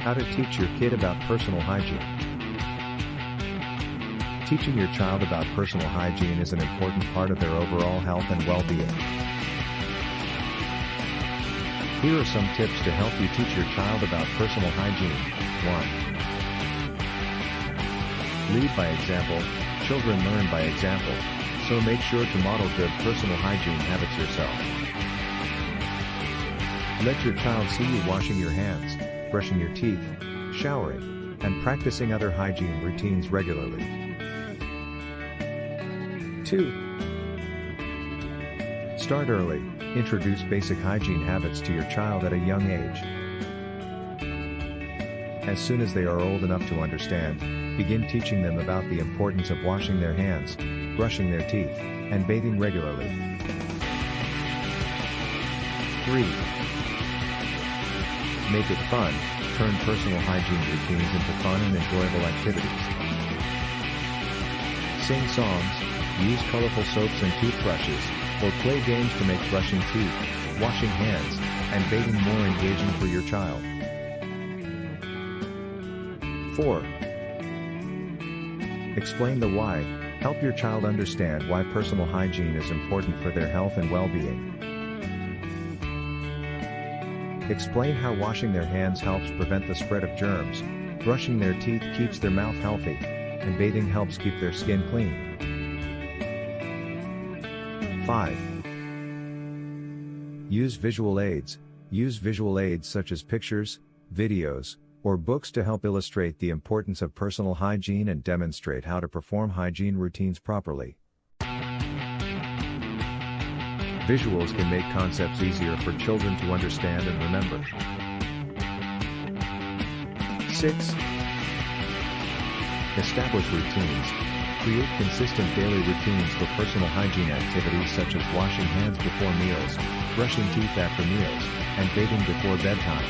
How to teach your kid about personal hygiene. Teaching your child about personal hygiene is an important part of their overall health and well-being. Here are some tips to help you teach your child about personal hygiene. 1. Lead by example. Children learn by example, so make sure to model good personal hygiene habits yourself. Let your child see you washing your hands, brushing your teeth, showering, and practicing other hygiene routines regularly. 2. Start early. Introduce basic hygiene habits to your child at a young age. As soon as they are old enough to understand, begin teaching them about the importance of washing their hands, brushing their teeth, and bathing regularly. 3. Make it fun. Turn personal hygiene routines into fun and enjoyable activities. Sing songs, use colorful soaps and toothbrushes, or play games to make brushing teeth, washing hands, and bathing more engaging for your child. 4. Explain the why. Help your child understand why personal hygiene is important for their health and well-being. Explain how washing their hands helps prevent the spread of germs, brushing their teeth keeps their mouth healthy, and bathing helps keep their skin clean. 5. Use visual aids. Use visual aids such as pictures, videos, or books to help illustrate the importance of personal hygiene and demonstrate how to perform hygiene routines properly. Visuals can make concepts easier for children to understand and remember. 6. Establish routines. Create consistent daily routines for personal hygiene activities such as washing hands before meals, brushing teeth after meals, and bathing before bedtime.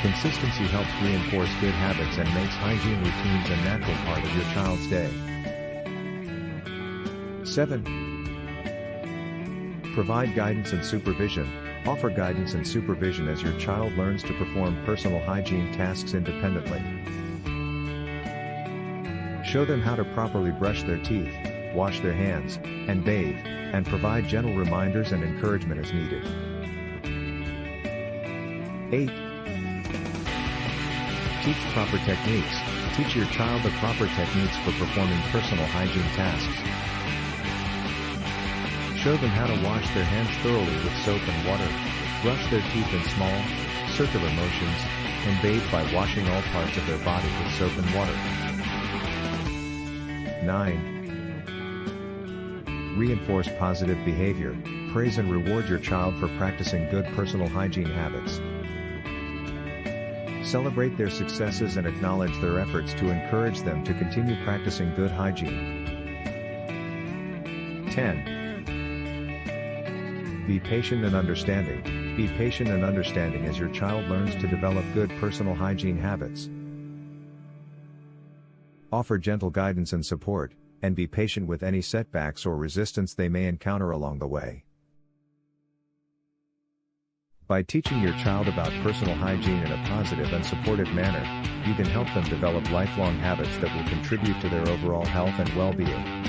Consistency helps reinforce good habits and makes hygiene routines a natural part of your child's day. 7. Provide guidance and supervision. Offer guidance and supervision as your child learns to perform personal hygiene tasks independently. Show them how to properly brush their teeth, wash their hands, and bathe, and provide gentle reminders and encouragement as needed. 8. Teach proper techniques. Teach your child the proper techniques for performing personal hygiene tasks. Show them how to wash their hands thoroughly with soap and water, brush their teeth in small, circular motions, and bathe by washing all parts of their body with soap and water. 9. Reinforce positive behavior. Praise and reward your child for practicing good personal hygiene habits. Celebrate their successes and acknowledge their efforts to encourage them to continue practicing good hygiene. 10. Be patient and understanding. Be patient and understanding as your child learns to develop good personal hygiene habits. Offer gentle guidance and support, and be patient with any setbacks or resistance they may encounter along the way. By teaching your child about personal hygiene in a positive and supportive manner, you can help them develop lifelong habits that will contribute to their overall health and well-being.